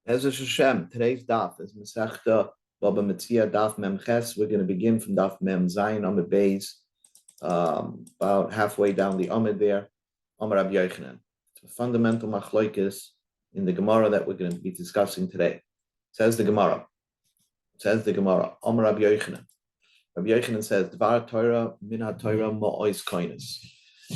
Ezra Hashem, today's daf is Masechta Baba Metzia daf Mem Ches. We're going to begin from daf Mem Zayin Amid Beis, about halfway down the Amid there. Amar Rabbi Yochanan. It's a fundamental machloikis in the Gemara that we're going to be discussing today. Says the Gemara. Amar Rabbi Yochanan. Rabbi Yochanan says, Dvar Torah min haTorah ma'ois koines.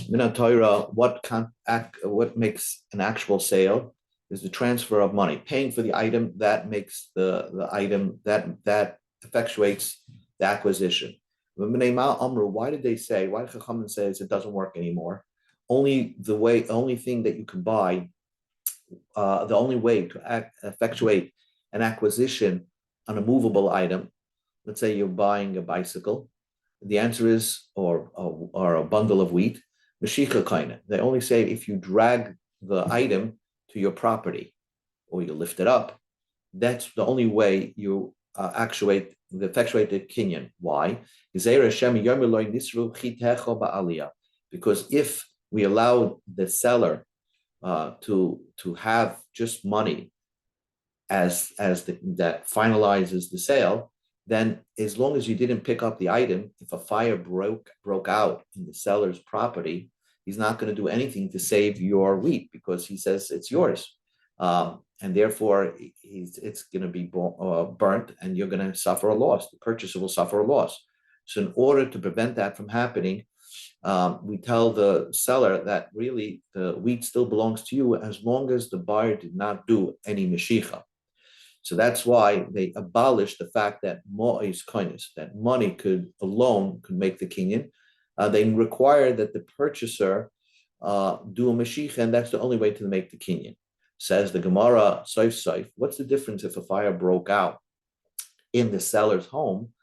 Min haTorah, what makes an actual sale is the transfer of money, paying for the item that makes the item that effectuates the acquisition. Why did they say? Why did Chachamim says it doesn't work anymore? Only thing that you can buy, the only way to effectuate an acquisition on a movable item. Let's say you're buying a bicycle. The answer is, or a bundle of wheat. Meshicha kaina. They only say if you drag the item to your property, or you lift it up, that's the only way you effectuate the kinyan. Why? Because if we allow the seller to have just money as that finalizes the sale, then as long as you didn't pick up the item, if a fire broke out in the seller's property, he's not going to do anything to save your wheat because he says it's yours. And therefore, it's going to be burnt and you're going to suffer a loss. The purchaser will suffer a loss. So in order to prevent that from happening, we tell the seller that really the wheat still belongs to you as long as the buyer did not do any meshicha. So that's why they abolished the fact that mo'is koines, that money could make the kinyan. They require that the purchaser do a mashiach, and that's the only way to make the kinyan. Says the Gemara, soif. What's the difference if a fire broke out in the seller's home?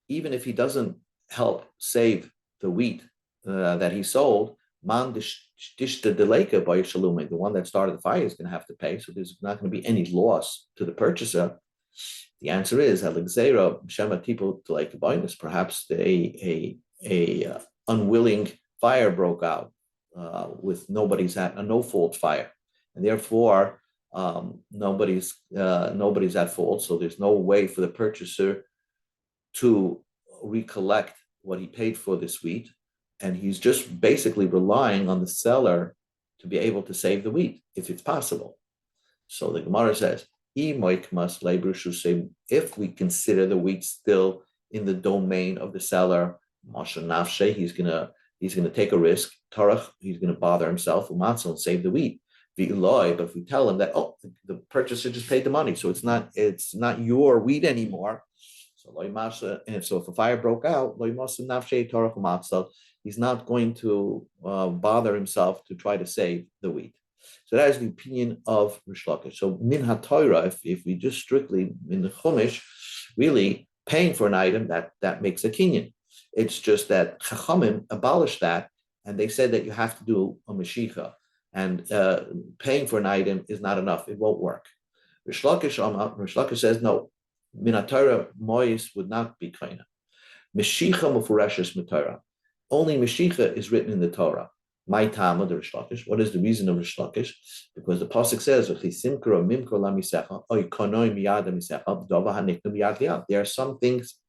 Even if he doesn't help save the wheat that he sold, man dishta deleka by shalume, the one that started the fire is going to have to pay. So there's not going to be any loss to the purchaser. The answer is alexera shema tipo deleka bonus. Perhaps a unwilling fire broke out with a no fault fire, and therefore nobody's at fault. So there's no way for the purchaser to recollect what he paid for this wheat, and he's just basically relying on the seller to be able to save the wheat if it's possible. So the Gemara says, if we consider the wheat still in the domain of the seller, he's gonna take a risk. Tarach, he's gonna bother himself, and save the wheat. But if we tell him that the purchaser just paid the money, so it's not your wheat anymore. So if a fire broke out, he's not going to bother himself to try to save the wheat. So that is the opinion of Rish Lakish. So min haTorah, if we just strictly in the Chumash, really paying for an item that makes a kinyan. It's just that Chachamim abolished that, and they said that you have to do a Mashicha, and paying for an item is not enough. It won't work. Rish Lakish says no. Min haTorah mois would not be kaina. Mashicha mufureshes mitara. Only Mashicha is written in the Torah. My Talmud Rish Lakish. What is the reason of Rish Lakish? Because the pasuk says, there are some things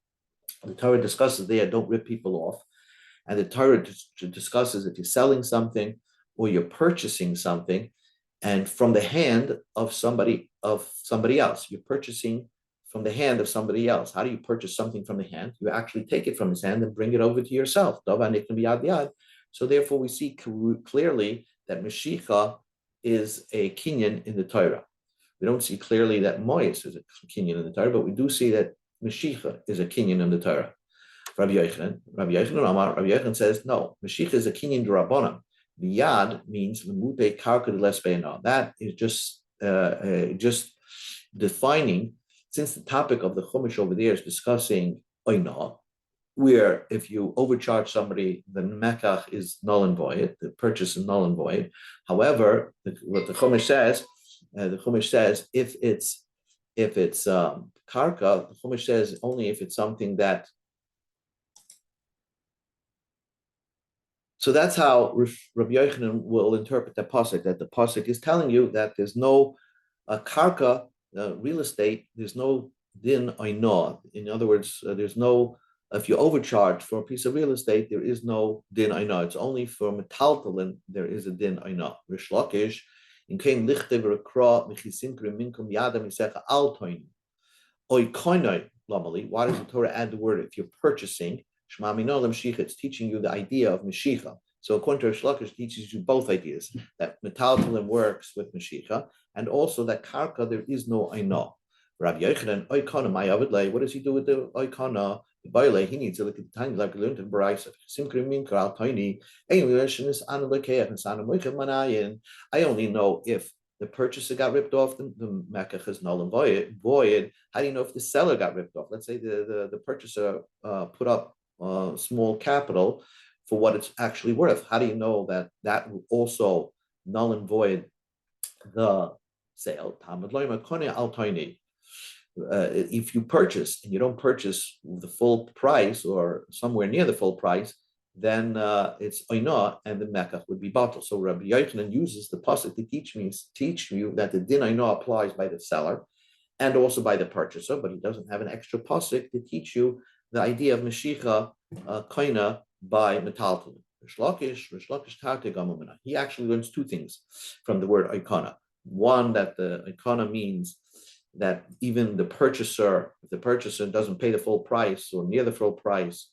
the Torah discusses there. Don't rip people off, and the Torah discusses if you're selling something or you're purchasing something, and from the hand of somebody else, you're purchasing from the hand of somebody else. How do you purchase something from the hand? You actually take it from his hand and bring it over to yourself. So therefore, we see clearly that Mashicha is a kinyan in the Torah. We don't see clearly that Mois is a kinyan in the Torah, but we do see that Mashicha is a kinyan in the Torah. Rabbi Yochanan says, no, Mashicha is a kinyan d'Rabbanan. The Yad means Lemute Karka Lesbeina. That is just defining. Since the topic of the Chumash over there is discussing oina, where if you overcharge somebody, the mekach is null and void, the purchase is null and void. However, what the Chumash says, if it's karka, the Chumash says only if it's something that. So that's how Rabbi Yochanan will interpret the pasuk. That the pasuk is telling you that there's no karka. real estate, there's no din oino. In other words, there's no, if you overcharge for a piece of real estate, there is no din oino. It's only for metaltalin there is a din oino. Rish Lakish, in kain lichte v'rakra mechisinkrim minkum yadam yisecha al toin. Oikoinoi lamali. Why does the Torah add the word if you're purchasing? Shema minolam shicha. It's teaching you the idea of Mashiach. So according to Rish Lakish, teaches you both ideas, that metaltalin works with Mashiach, and also that karka, there is no aino. Rabbi Yochanan, oikana, my avidlay, what does he do with the oikana? The baile, he needs to look at the tiny, like we learned in Baraisa. I only know if the purchaser got ripped off, the mekach is null and void. How do you know if the seller got ripped off? Let's say the purchaser put up small capital for what it's actually worth. How do you know that that will also null and void the sale? If you purchase and you don't purchase the full price or somewhere near the full price, then it's oina and the mekach would be bottled. So Rabbi Yochanan uses the pasuk to teach you that the din oina applies by the seller and also by the purchaser, but he doesn't have an extra pasuk to teach you the idea of Mashiach koina by metaltalin. He actually learns two things from the word oikana. One, that the oikana means that even the purchaser, if the purchaser doesn't pay the full price or near the full price,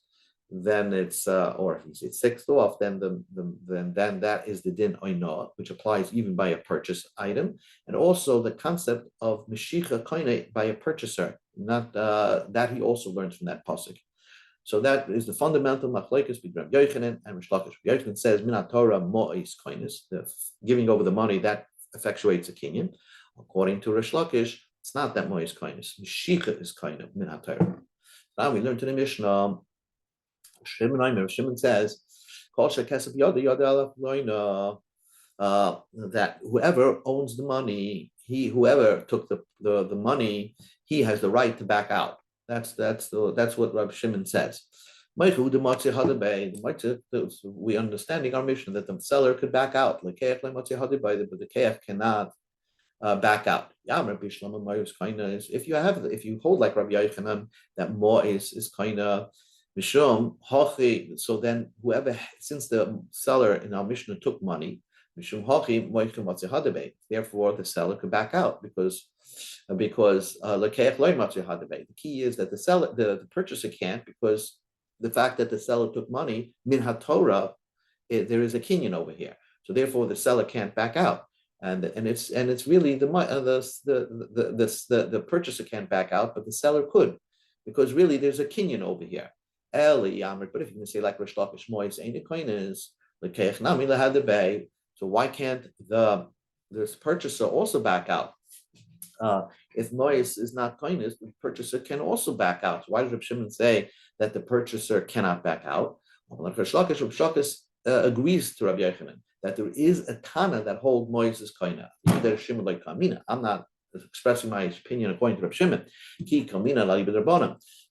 then it's or it's fixed off, then then that is the din oina, which applies even by a purchase item, and also the concept of Mashiach koina by a purchaser. Not that he also learns from that pasuk. So that is the fundamental machlokes between Rabbi Yochanan and Rish Lakish. Rabbi Yochanan says, "Min Torah mo'is koinus," the giving over the money that effectuates a kinyan. According to Rish Lakish, it's not that mo'is koinus. Mashiach is koinus min Torah. Now we learn to the Mishnah. Shimon says, that whoever owns the money, whoever took the money, he has the right to back out. That's what Rabbi Shimon says. We understanding our mission that the seller could back out, but the keach cannot back out. If you hold like Rabbi Yochanan that more is kind of mishum hachi, so then whoever, since the seller in our Mishnah took money, mishum hachi moichem matzeh, therefore the seller could back out because lekeach loy matzeh. The key is that the purchaser can't, because the fact that the seller took money min haTorah, there is a kinyan over here, so therefore the seller can't back out. And it's really the purchaser can't back out, but the seller could, because really there's a kinyan over here. But if you can say like Rish Lakish mois ain't is lekeich nami lahadabei, so why can't this purchaser also back out? If noise is not kindness, the purchaser can also back out. So why does Reb Shimon say that the purchaser cannot back out? Reb Shlokish agrees to Rabbi Yochanan that there is a Tana that holds noise is kindness. I'm not expressing my opinion according to Reb Shimon.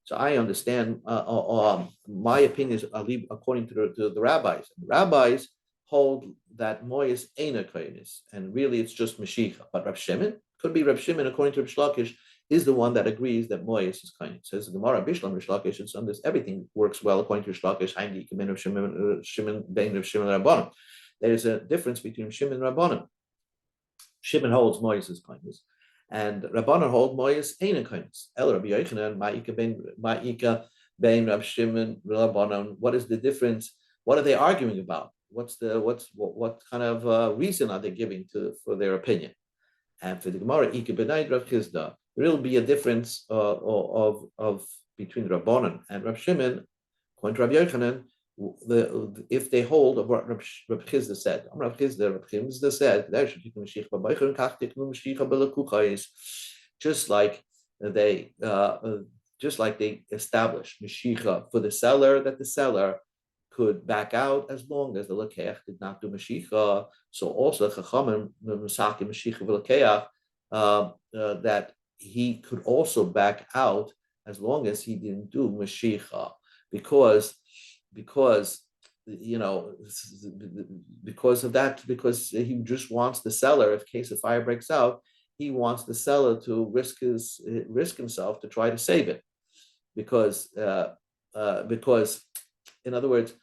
So I understand my opinion is according to the rabbis. The rabbis hold that mois ain't a kindness, and really it's just Mashiach. But Reb Shimon, could be Reb Shimon, according to Reb Shlokish, is the one that agrees that mois is kindness. Says the Gemara, Bishlam Reb Shlokish, it's on this, everything works well according to Reb Shlokish. There is a difference between Shimon and Rabbanim. Shimon holds mois is kindness, and Rabbanan hold mois ain't a kindness. El Rabbi Yochanan, ma'ika bein Reb Shimon Rabbanan. What is the difference? What are they arguing about? What kind of reason are they giving for their opinion? And for the Gemara, there will be a difference of between Rabbanan and Reb Shimon. According to Rabbi Yochanan, if they hold of what Reb Chizda said, Reb Chizda said, just like they established Mashiach for the seller, that the seller could back out as long as the lekeach did not do Mashiach. So also Chachamim Masaki Mashiach v'lekeach, that he could also back out as long as he didn't do Mashiach, because of that, because he just wants the seller, if case of fire breaks out, he wants the seller to risk himself to try to save it, because in other words,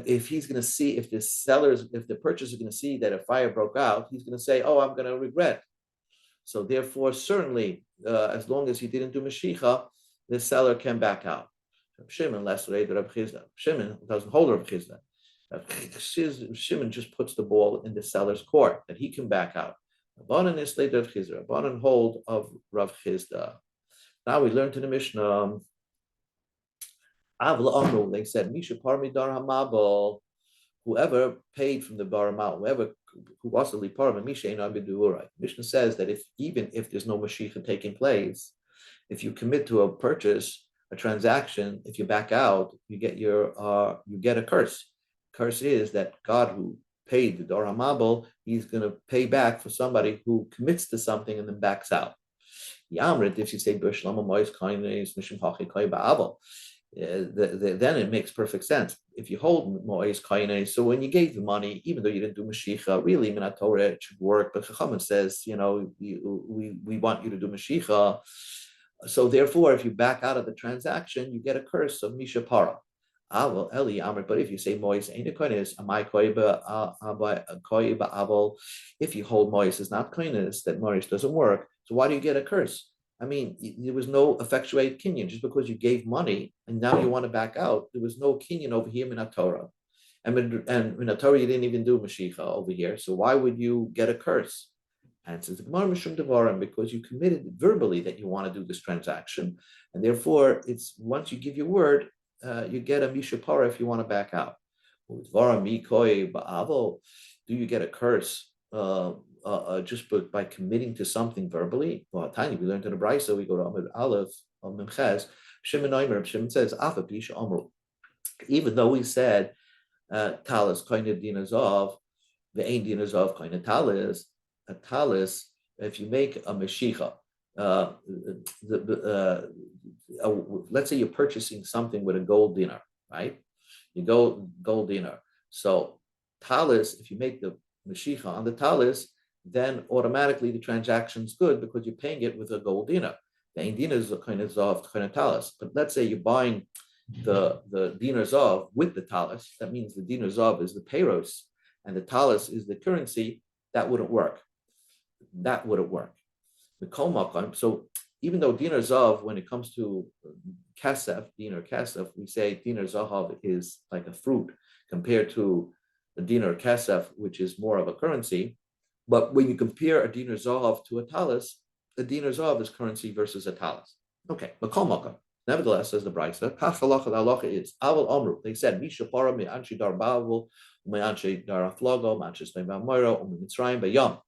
if he's going to see, if the purchaser is going to see that a fire broke out, he's going to say, "Oh, I'm going to regret." So therefore, certainly, as long as he didn't do Mashiach, the seller can back out. Shimon, less later, Reb Chizda. Shimon doesn't hold Reb Chizda. Shimon just puts the ball in the seller's court that he can back out. Rabbanan is later Reb Chizda. Rabbanan hold of Rav Chizda. Now we learn to the Mishnah. They said, Misha Parmidar Hamabal, whoever paid from the Baramal, who was the Liparam, Misha Abidurai. Mishnah says that even if there's no Mashiach taking place, if you commit to a purchase, a transaction, if you back out, you get a curse. Curse is that God who paid the Dor Hamabal, he's going to pay back for somebody who commits to something and then backs out. Yamrit, if you say then it makes perfect sense. If you hold Mo'ez Kaineh, so when you gave the money, even though you didn't do Mashiach, really Minat Torah it should work, but Chachamim says, we want you to do Mashiach. So therefore, if you back out of the transaction, you get a curse of Misha Para. But if you say Mois ain't koines, amai koiba, if you hold Mois is not koines, that Mois doesn't work, so why do you get a curse? I mean, there was no effectuate kinyan. Just because you gave money and now you want to back out, there was no kinyan over here in Torah. And in Torah, you didn't even do Mashiach over here. So why would you get a curse? And it says, because you committed verbally that you want to do this transaction. And therefore, it's once you give your word, you get a mishapara if you want to back out. Do you get a curse just by committing to something verbally? Well, tiny, we learned in the Brisa, we go to Amud Aleph, Memches, Shimon says, even though we said, talis, kind of dinazov, the ain dinazov, kind of talis, a talis, if you make a meshicha, let's say you're purchasing something with a gold dinar, right? You go gold dinar. So talis, if you make the meshicha on the talis, then automatically the transaction's good because you're paying it with a gold dinar. The ain dinar is a kind of talis. But let's say you're buying the dinar zav with the talis. That means the dinar zav is the payros and the talis is the currency. That wouldn't work. So even though dinar zav, when it comes to dinar kasef, we say dinar zahav is like a fruit compared to the dinar kasef, which is more of a currency. But when you compare a dinar zahav to a talis, the dinar zahav is currency versus a talis. Okay, nevertheless, says the Brisa, halacha is aval omru. They said mishapara me anshi dar bavul, me anshi dar aflogo, manches me ba'moiro, me mitzrayim b'yom.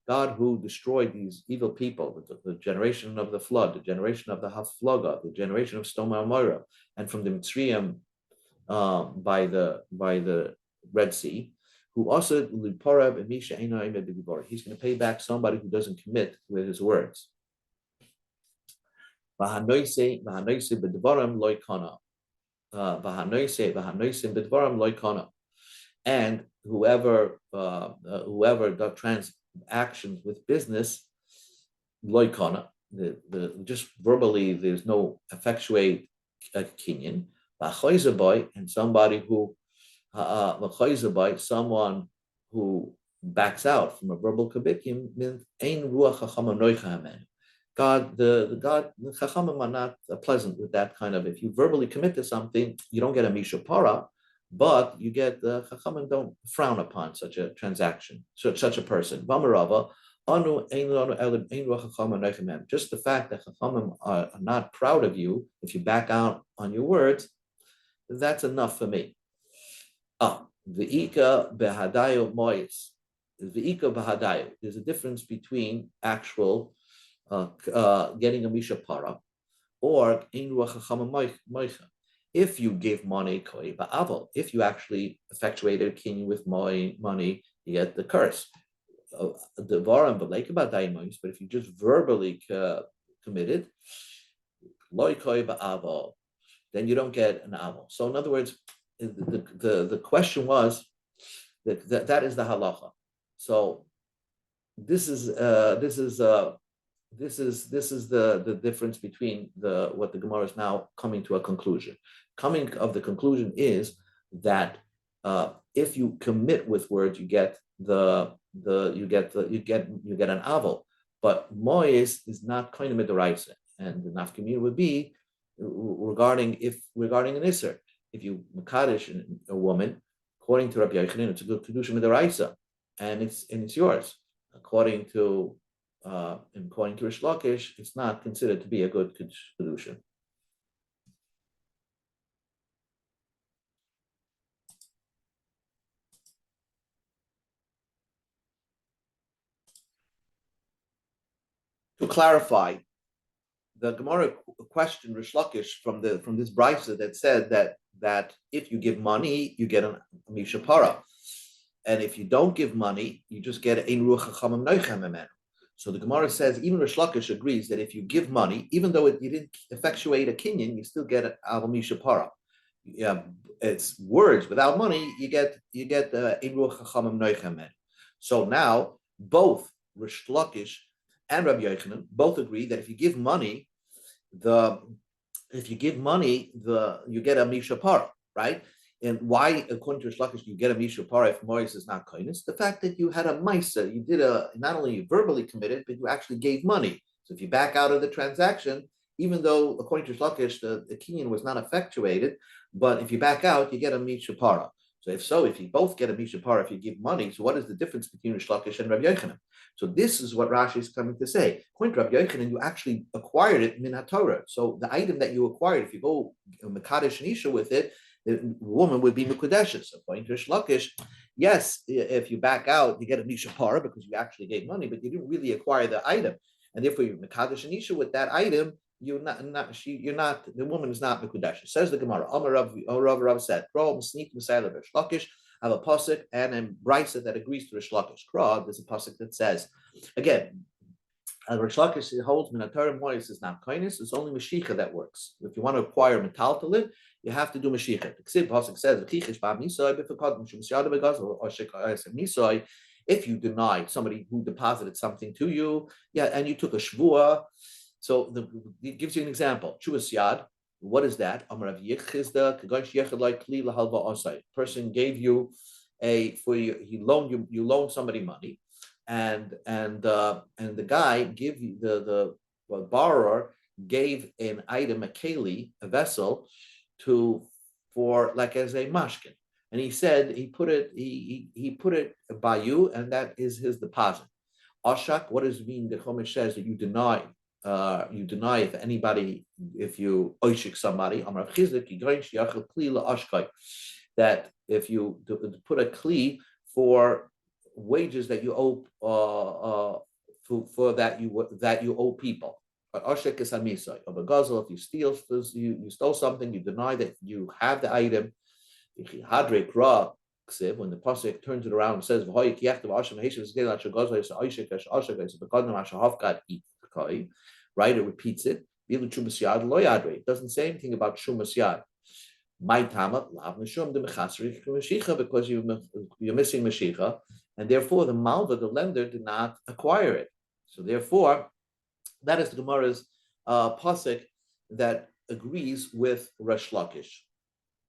God who destroyed these evil people, the generation of the flood, the generation of the Haflaga, the generation of Stoma Amora, and from the Mitzrayim by the Red Sea, who also he's going to pay back somebody who doesn't commit with his words. And whoever does transactions with business, loikana, just verbally, there's no effectuate kinyan. And somebody who someone who backs out from a verbal kabikim means ein ruach chacham noicha. God, the chachamim are not pleasant with that kind of. If you verbally commit to something, you don't get a mishapara, but you get the chachamim don't frown upon such a transaction, such a person. Vamarava, just the fact that chachamim are not proud of you, if you back out on your words, that's enough for me. V'ika behadayo mois. V'ika behadayo. There's a difference between actual getting a misha para or in ruach chacham moicha. If you give money koi ba'aval, if you actually effectuated a kinyan with money, you get the curse. The varam b'leika ba'daimois, but if you just verbally committed loy koi ba'aval, then you don't get an aval. So in other words, the question was that is the halacha. So this is uh, this is uh, this is the difference between the what the Gemara is now coming to a conclusion. Coming of the conclusion is that if you commit with words, you get you get an aval, but mois is not kind of midaraisa, and the nafkamina would be regarding an iser. If you makadosh a woman, according to Rabbi Yochanan, it's a good kedusha midaraisa, and it's yours. According to Rish Lakish, it's not considered to be a good kedusha. To clarify, the Gemara questioned Rish Lakish from this brisa that said that if you give money, you get a mishapara, and if you don't give money, you just get ein ruach chachamim noichem. So the Gemara says even Rish Lakish agrees that if you give money, even though you didn't effectuate a kinyan, you still get al mishapara. Yeah, it's words without money. You get ein ruach chachamim noichem. So now both Rish Lakish and Rabbi Yochanan both agree that if you give money, you get a mishapara, right? And why, according to Rish Lakish, you get a mishapara if Mois is not kindness? The fact that you had a maisa, you did not only you verbally committed, but you actually gave money. So if you back out of the transaction, even though according to Rish Lakish the kinyan was not effectuated, but if you back out, you get a mishapara. So if you both get a mishapara if you give money, so what is the difference between Rish Lakish and Rabbi Yochanan? So this is what Rashi is coming to say. According to Rabbi Yochanan, you actually acquired it min haTorah. So the item that you acquired, if you go mekadesh nisha with it, the woman would be mekudeshes. According to Rish Lakish, yes, if you back out, you get a mishapara because you actually gave money, but you didn't really acquire the item, and therefore you're mekadesh nisha with that item. The woman is not mekudesh. Says the Gemara. Rav said, Rish Lakish have a pasuk and a brisa that agrees to Rish Lakish. There's a pasuk that says, again, Rish Lakish holds minatar mois is not kindness. It's only mashicha that works. If you want to acquire metaltalid, you have to do mashicha. The pasuk says, if you deny somebody who deposited something to you, and you took a shvua. So it gives you an example. Chuvas yad. What is that? Person gave you you loaned somebody money, and the guy give you the borrower gave an item, a keli, a vessel, for like as a mashkin, and he said he put it by you, and that is his deposit. Ashak, what does it mean? The Chumash says that you deny if you oishik somebody, that if you put a kli for wages that you owe for that you owe people. Oshik is hamisai. Of a gazel, if you stole something, you deny that you have the item. When the pasuk turns it around and says, right? It repeats it. It doesn't say anything about shumas yad. Because you're missing mashicha, and therefore the malva, the lender, did not acquire it. So therefore, that is the Gemara's pasuk that agrees with Rish Lakish,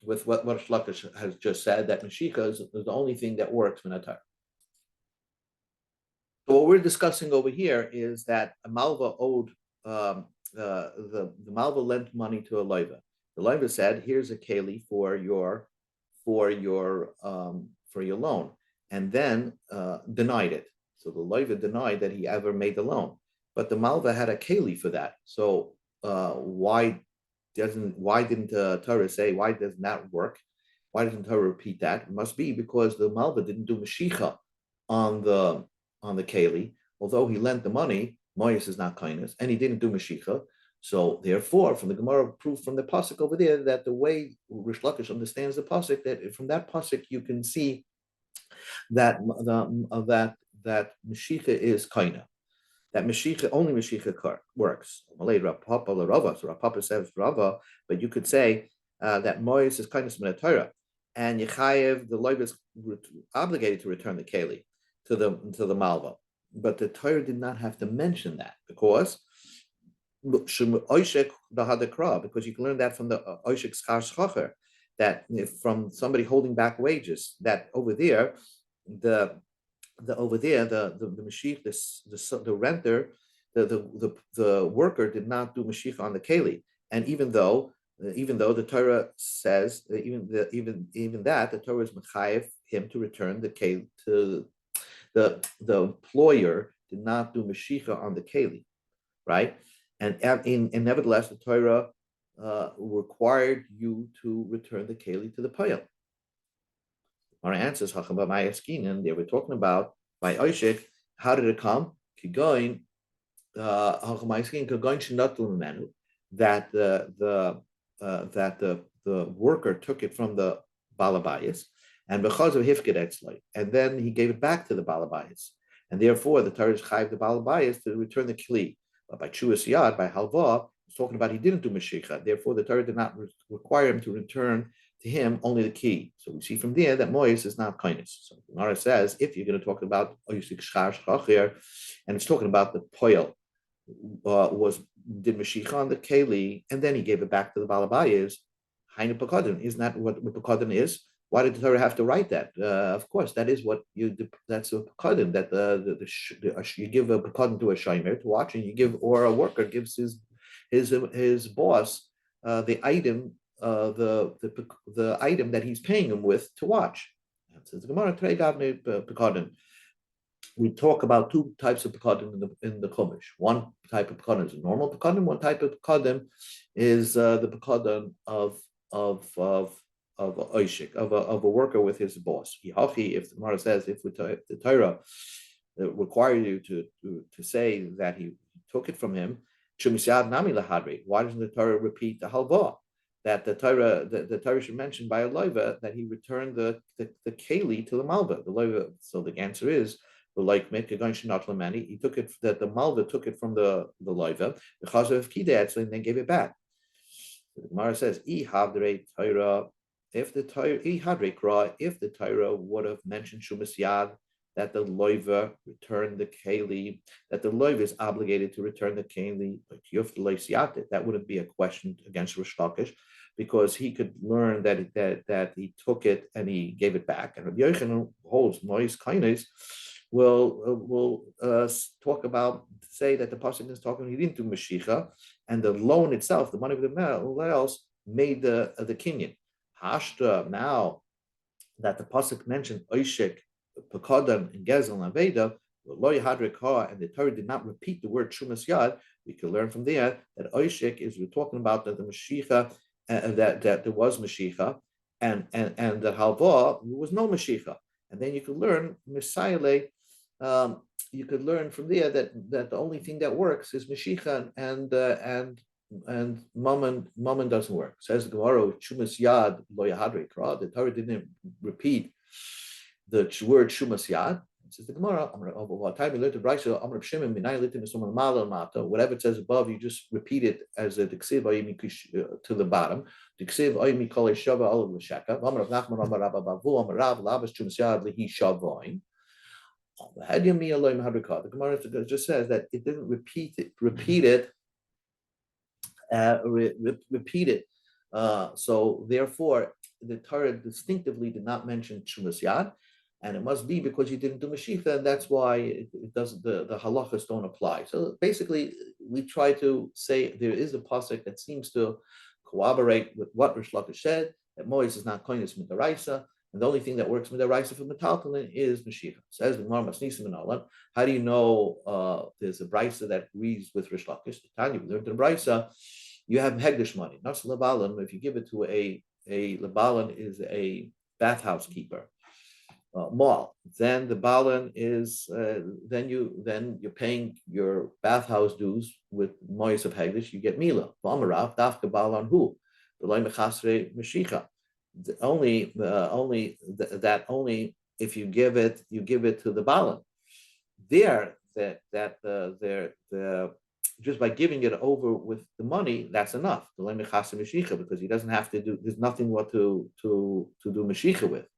with what Rish Lakish has just said, that mashicha is the only thing that works in a time. So what we're discussing over here is that a malva owed the malva lent money to a loiva. The loiva said, "Here's a keli for your loan," and then denied it. So the loiva denied that he ever made the loan, but the malva had a keli for that. So why didn't Torah say, why doesn't that work? Why doesn't Torah repeat that? It must be because the malva didn't do mashicha on the keli, although he lent the money. Moyes is not kindness, and he didn't do mashicha. So therefore, from the Gemara proof from the pasuk over there, that the way Rish Lakish understands the pasuk, that from that pasuk you can see that that mashicha is kaina. That mashicha, only mashicha works. So Rapapa says Rava, but you could say that Moyes is kindness min Torah, and Yechayev, the loiv is obligated to return the keli to the malva. But the Torah did not have to mention that because because you can learn that from the Oishik Schar Schocher, that from somebody holding back wages, that over there, the the Mashiach, the renter, the worker did not do Mashiach on the Keli. And even though the Torah says even that the Torah is mechayev him to return the Keli to the employer did not do Mashiach on the Keli, right? And nevertheless, the Torah required you to return the Keli to the Payal. Our answers, and they were talking about by Oishik, how did it come? Kigoin, that the worker took it from the balabayas, and because of hifkid etzloi, and then he gave it back to the balabayas, and therefore the Torah is chayv the balabayas to return the kli. But by chuas yad, by halva, it's talking about he didn't do mashicha. Therefore, the Torah did not require him to return to him only the key. So we see from there that mois is not kindness. So the Gemara says if you're going to talk about oyusik shchar shchachir, and it's talking about the poil did mashicha on the keli, and then he gave it back to the balabayas. Hainu pekadon, isn't that what pekadon is? Why did the Torah have to write that? Of course, that is what that's a pekadon, that you give a pekadon to a shomer to watch, and you give, or a worker gives his boss the item, the item that he's paying him with to watch. Says the Gemara, we talk about two types of pekadim in the Chumash. One type of pekadim is a normal pekadim. One type of pekadim is the pekadim of oishik, of a worker with his boss. If the Gemara says if the Torah requires you to say that he took it from him, why doesn't the Torah repeat the halva? That the Torah should mention by a loiva that he returned the keli to the malva. The loiva. So the answer is, like he took it, that the malva took it from the loiva because of kidei, and then gave it back. The Gemara says, if the Torah would have mentioned shumas yad, that the loiva returned the keli, that the loiva is obligated to return the keli, that wouldn't be a question against Rish Lakish, because he could learn that he took it and he gave it back. And Rabbi Yochanan holds mois kindness will talk about, say that the pasuk is talking, he didn't do mashicha, and the loan itself, the money of the else, made the kinyan. Hashta, now that the pasuk mentioned oishik, pekadon, and gezel and aveda, and the Torah did not repeat the word shumas yad, we can learn from there that oishik is, we're talking about that the mashicha, that there was mashicha, and the halva there was no mashicha. And then you could learn Messiah. You could learn from there that the only thing that works is Mashiach, and Mammon doesn't work. Says the Gemara, Shumas Yad Lo Yahadre Kra. The Torah didn't repeat the word Shumas Yad. It says the Gemara, whatever it says above, you just repeat it as a diksiv to the bottom. Diksiv oymi kol shava olav l'sheka. Amar Rav Nachman Amar Rabba Bavu Amar Rav Labas Shumas Yad Lehi Shavoin. The Gemara just says that it didn't repeat it. So therefore, the Torah distinctively did not mention Shumas Yad, and it must be because you didn't do Mashiach, and that's why it doesn't. The halachas don't apply. So basically, we try to say there is a pasuk that seems to corroborate with what Rish Lakish said, that Mois is not koinus midaraisa. And the only thing that works with the raisa for metaltalin is Mashiach. Says the Gemara Masnisim and Alan. How do you know there's a brisa that agrees with Rish Lakish? Tanya, we learned the brisa. You have hegdish money. Not lebalan. If you give it to a lebalan is a bathhouse keeper, mall. Then the balan is then you're paying your bathhouse dues with moyes of hegdish. You get mila. V'amarav dafka balan hu. V'loy mechasre mashicha. Only if you give it to the balan. There, just by giving it over with the money, that's enough. Because he doesn't have to do. There's nothing what to do mashicha with.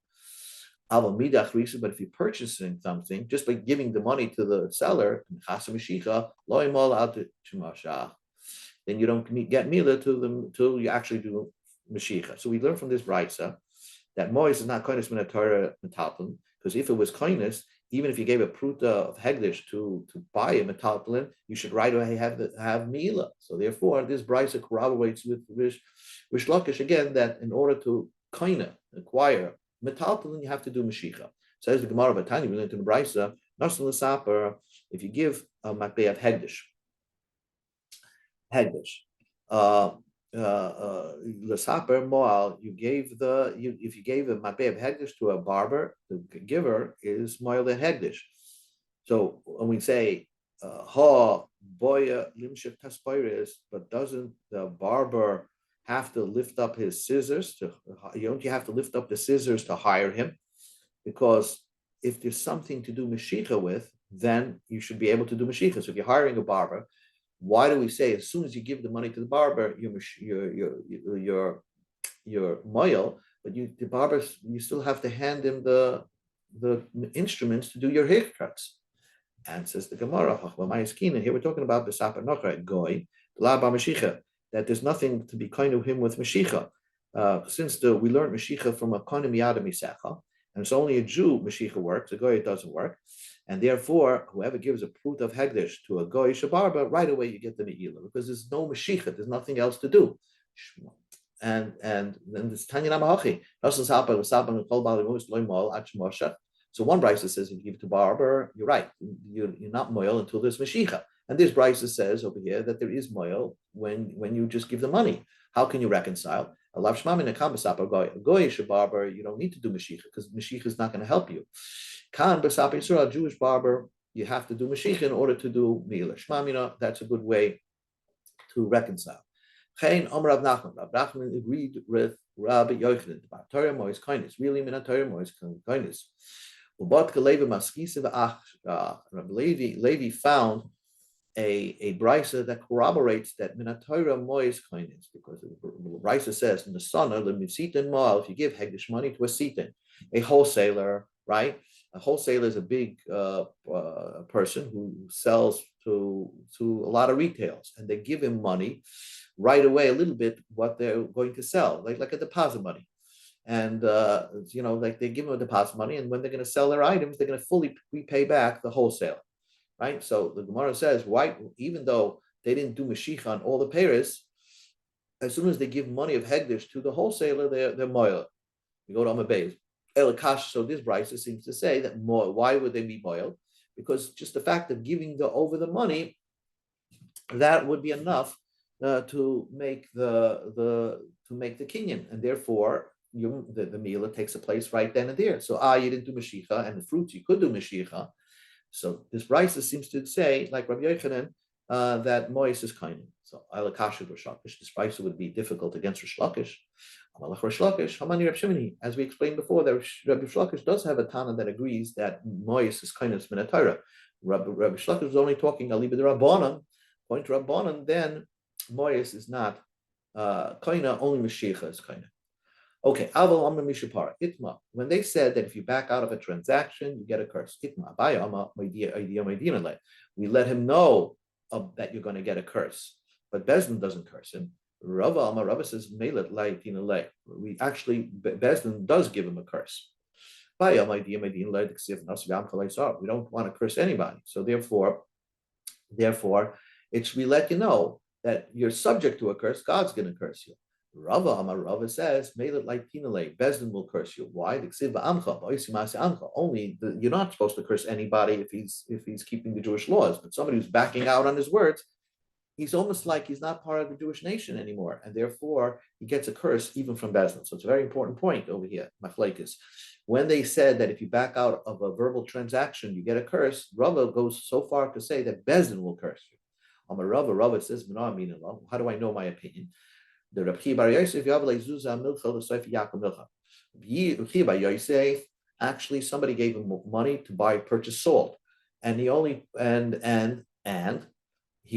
But if you're purchasing something, just by giving the money to the seller, then you don't get mila to them till you actually do mashicha. So we learn from this brisa that mois is not kindness min Torah metaltalin, because if it was kindness, even if you gave a pruta of hegdish to buy a metaltalin, you should right away have mila. So therefore, this brisa corroborates with Rish Lakish again that in order to kind acquire metaltalin, you have to do mashicha. Says the Gemara Batani, we learned in the brisa, nasan l'saper, if you give a matbei of hegdish, uh, L'saper moal, if you gave a mabeh of hegdish to a barber, the giver is moal and hegdish. So when we say ha boya limshik taspiris, but doesn't the barber have to lift up his scissors don't you have to lift up the scissors to hire him? Because if there's something to do mashicha with, then you should be able to do mashicha. So if you're hiring a barber, why do we say as soon as you give the money to the barber, you're moil, but the barber, you still have to hand him the instruments to do your haircuts? And says the Gemara, here we're talking about the Sapa Nochra Goy, that there's nothing to be kind of him with Mashicha. Since we learned Mashicha from a Konim Yada Misecha, and it's only a Jew Mashicha works, a Goy it doesn't work. And therefore, whoever gives a prut of Hegdish to a Goy Shabarba, right away you get the Me'ila, because there's no Mashicha, there's nothing else to do. And then this Tanya Namahachi. So one brisa says if you give it to barber, you're right, you're not moil until there's Mashicha. And this brisa says over here that there is moil when you just give the money. How can you reconcile? A goyish barber, you don't need to do Mashicha because Mashicha is not going to help you. Kan b'sap Yisrael, Jewish barber, you have to do Mashicha in order to do Mila. Shmamina, that's a good way to reconcile. Chain Omer Rav Nachman. Rav Nachman agreed with Rabbi Yochanan about Torah Mois kindness. Really, mina Torah Mois kindness. Rabbi Levi found a brisa that corroborates that mina Torah Mois kindness, because the brisa says in the Sana lemisitin mal, if you give hegdish money to a sitin, a wholesaler, right? A wholesaler is a big person who sells to a lot of retails, and they give him money right away, a little bit what they're going to sell, like a deposit money. And like they give them a deposit money, and when they're going to sell their items, they're going to fully repay back the wholesaler, right? So the Gemara says, why, even though they didn't do Mashiach on all the payers, as soon as they give money of hegdish to the wholesaler, they're moil. You go to Amabeis. So this brisa seems to say that more. Why would they be moil? Because just the fact of giving over the money, that would be enough to make the kinyan, and therefore the meal takes a place right then and there. So you didn't do mashicha, and the fruits you could do mashicha. So this brisa seems to say, like Rabbi Yochanan, that mois is kindness. So alakashu Rish Lakish, this brisa would be difficult against Rish Lakish. As we explained before, that Rabbi Rish Lakish does have a Tana that agrees that mois is kindness min Torah. Rabbi Rish Lakish was only talking aliba de Rabbanan, point to Rabbanan, then mois is not kaina, only mashicha is kaina. Okay, aval amr mishapara itma. When they said that if you back out of a transaction, you get a curse. Itma abayama idea. We let him know that you're going to get a curse, but Bezdin doesn't curse him. Rava says meilet laitina lay. We actually Bezdin does give him a curse. We don't want to curse anybody, so therefore, we let you know that you're subject to a curse. God's going to curse you. Rava says, Bezdin will curse you. Why? Only you're not supposed to curse anybody if he's keeping the Jewish laws, but somebody who's backing out on his words, he's almost like he's not part of the Jewish nation anymore, and therefore he gets a curse even from Bezdin. So it's a very important point over here, Machlekes. When they said that if you back out of a verbal transaction, you get a curse, Rava goes so far to say that Bezdin will curse you. Rava says, how do I know my opinion? The Rabbi Bar Yosef actually somebody gave him money to purchase salt, and he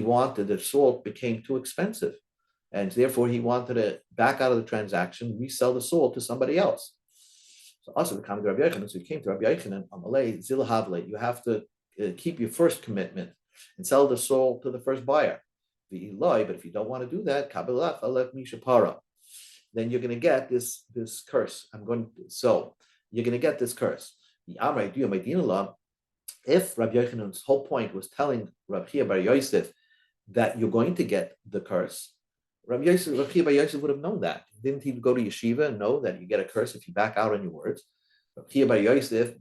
wanted the salt became too expensive, and therefore he wanted to back out of the transaction, resell the salt to somebody else. So also the common Rabbi Yochanan. So he came to Rabbi Yochanan, Amalei Zilhavle. You have to keep your first commitment and sell the soul to the first buyer. But if you don't want to do that, then you're going to get this curse. You're going to get this curse. If Rabbi Yochanan's whole point was telling Rabbi Chia Bar Yosef that you're going to get the curse, Rabbi Chia Bar Yosef would have known that. Didn't he go to yeshiva and know that you get a curse if you back out on your words? Rabbi Chia Bar Yosef,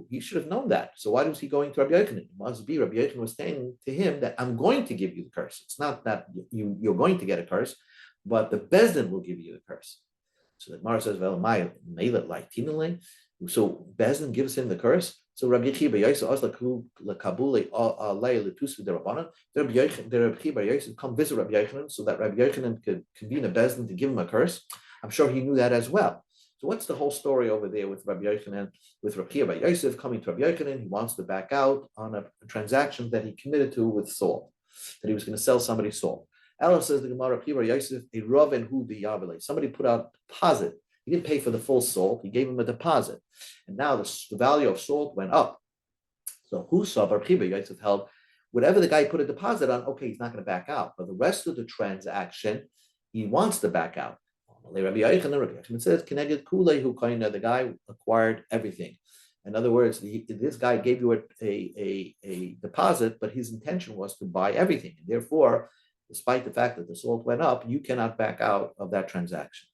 he should have known that. So why was he going to Rabbi Yochanan? It must be Rabbi Yochanan was saying to him that I'm going to give you the curse. It's not that you're going to get a curse, but the Bezdin will give you the curse. So the Gemara says, well, so Bezdin gives him the curse. So Rabbi Chia Bar Yosef come visit Rabbi Yochanan so that Rabbi Yochanan could convene a Bezdin to give him a curse. I'm sure he knew that as well. So what's the whole story over there with Rabbi Yochanan, with Rabbi Chia Bar Yosef coming to Rabbi Yochanan? He wants to back out on a transaction that he committed to with salt, that he was going to sell somebody salt. Ella says the Gemara, Rabbi Chia Bar Yosef, a Raven who the Yavale. Somebody put out a deposit. He didn't pay for the full salt. He gave him a deposit. And now the value of salt went up. So who saw Rabbi Chia Bar Yosef held, whatever the guy put a deposit on, okay, he's not going to back out. But the rest of the transaction, he wants to back out. Rabbi Yochanan says, the guy acquired everything. In other words, this guy gave you a deposit, but his intention was to buy everything. And therefore, despite the fact that the salt went up, you cannot back out of that transaction.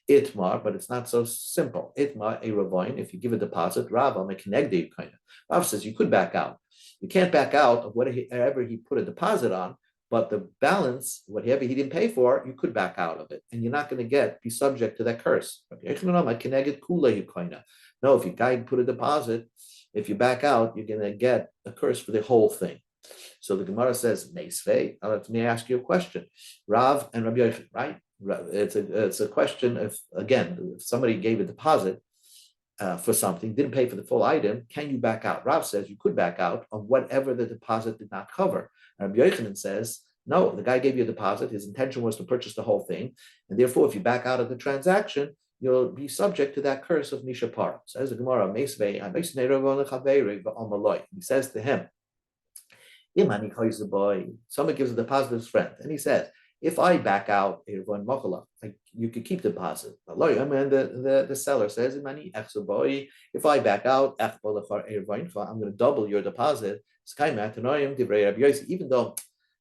Itmar, but it's not so simple. Itmar, a Ravoin, if you give a deposit, Rav, I'm a Kenegdi kind of. Rav says you could back out. You can't back out of whatever he put a deposit on, but the balance, whatever he didn't pay for, you could back out of it, and you're not going to be subject to that curse. No, if you guy put a deposit, if you back out, you're going to get a curse for the whole thing. So the Gemara says, Meisvei. Let me ask you a question. Rav and Rabbi Yochanan, right? It's a question of, again, if somebody gave a deposit for something, didn't pay for the full item, can you back out? Rav says you could back out of whatever the deposit did not cover. Rabbi Yochanan says, no, the guy gave you a deposit. His intention was to purchase the whole thing. And therefore, if you back out of the transaction, you'll be subject to that curse of Mishapar. Says the Gemara, he says to him, somebody gives a deposit to his friend, and he says, if I back out, you could keep the deposit. And the seller says, if I back out, I'm going to double your deposit. Even though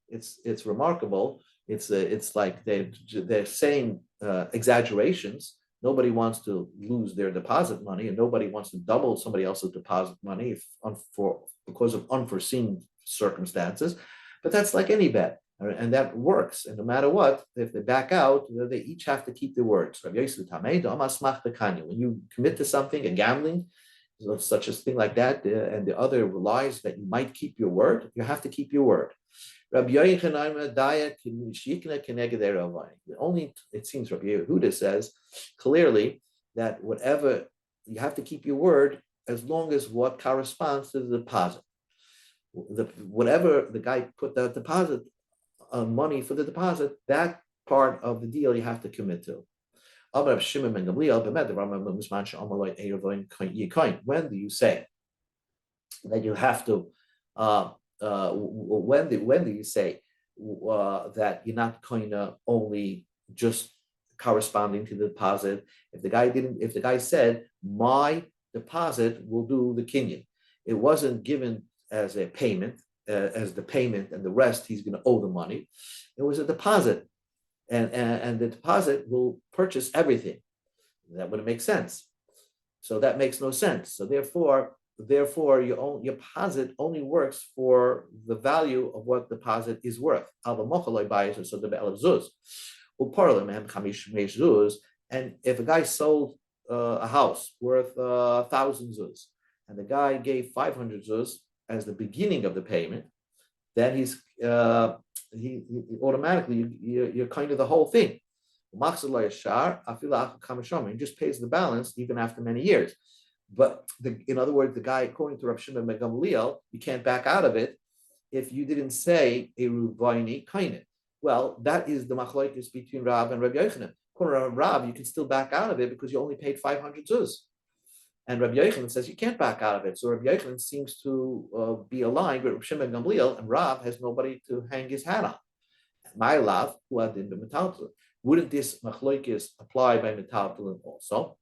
it's remarkable, it's like they're saying exaggerations. Nobody wants to lose their deposit money, and nobody wants to double somebody else's deposit money because of unforeseen circumstances. But that's like any bet. And that works. And no matter what, if they back out, they each have to keep their words. When you commit to something, a gambling, such a thing like that, and the other relies that you might keep your word, you have to keep your word. Only, it seems Rabbi Yehuda says clearly that whatever, you have to keep your word as long as what corresponds to the deposit. Whatever the guy put the deposit, money for the deposit, that part of the deal you have to commit to. When do you say that you have to? When do you say that you're not going to only just corresponding to the deposit? If the guy said my deposit will do the kinyan, it wasn't given as a payment. As the payment, and the rest he's going to owe the money. It was a deposit, and the deposit will purchase everything. That wouldn't make sense. So that makes no sense. So therefore your deposit only works for the value of what deposit is worth. And if a guy sold a house worth 1,000 zuz, and the guy gave 500 zuz as the beginning of the payment, then he automatically you're kind of the whole thing. He just pays the balance even after many years. But in other words, the guy, according to Rav Shimon ben Gamliel, you can't back out of it if you didn't say a ruvaini kainet. Well, that is the machlokes between Rav and Rabbi Yochanan. According to Rav, you can still back out of it because you only paid 500 zuz. And Rabbi Yochanan says you can't back out of it. So Rabbi Yochanan seems to be aligned with Rabbi Shimon Gamliel, and Rav has nobody to hang his hat on. My love, who had in the metaltalin. Wouldn't this machloikis apply by metaltalin also?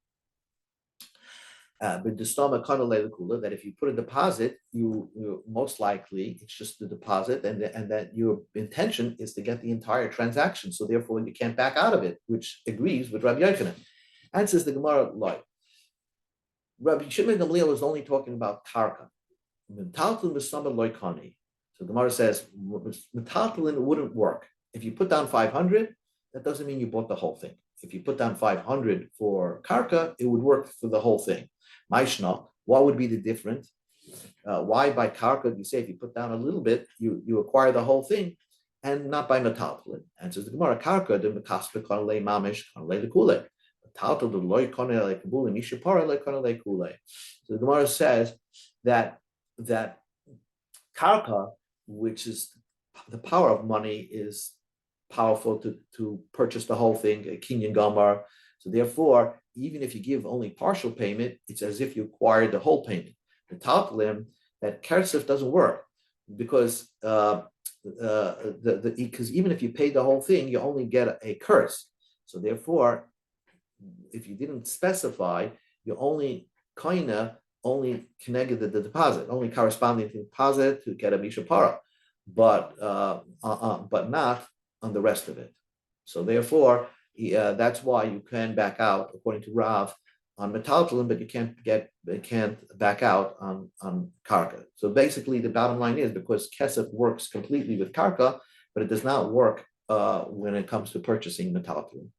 But the stoma kula, that if you put a deposit, you most likely it's just the deposit, and that your intention is to get the entire transaction. So therefore, you can't back out of it, which agrees with Rabbi Yochanan. And says the Gemara, like Rabbi Shimon Gamliel was only talking about karka. Metaltalin b'sama loikani. So the Gemara says metaltalin wouldn't work. If you put down 500, that doesn't mean you bought the whole thing. If you put down 500 for karka, it would work for the whole thing. Maishna, what would be the difference? Why by karka, you say if you put down a little bit, you acquire the whole thing, and not by metaltalin. Answers the Gemara, karka, the mekaspe kanalei mamish, kanalei lekule. Metaltal, the loy kanalei kabule, mishapara le kanalei kule. So the Gemara says that karka, which is the power of money, is powerful to purchase the whole thing, a kinyan gamar. So therefore, even if you give only partial payment, it's as if you acquired the whole payment. The taltalim, that kersef doesn't work because because even if you pay the whole thing, you only get a curse. So therefore, if you didn't specify, you only connected the deposit, only corresponding to the deposit to get a mishapara, but not on the rest of it. So therefore, that's why you can back out, according to Rav, on metaltalin, but you can't back out on karka. So basically, the bottom line is because kesef works completely with karka, but it does not work when it comes to purchasing metaltalin.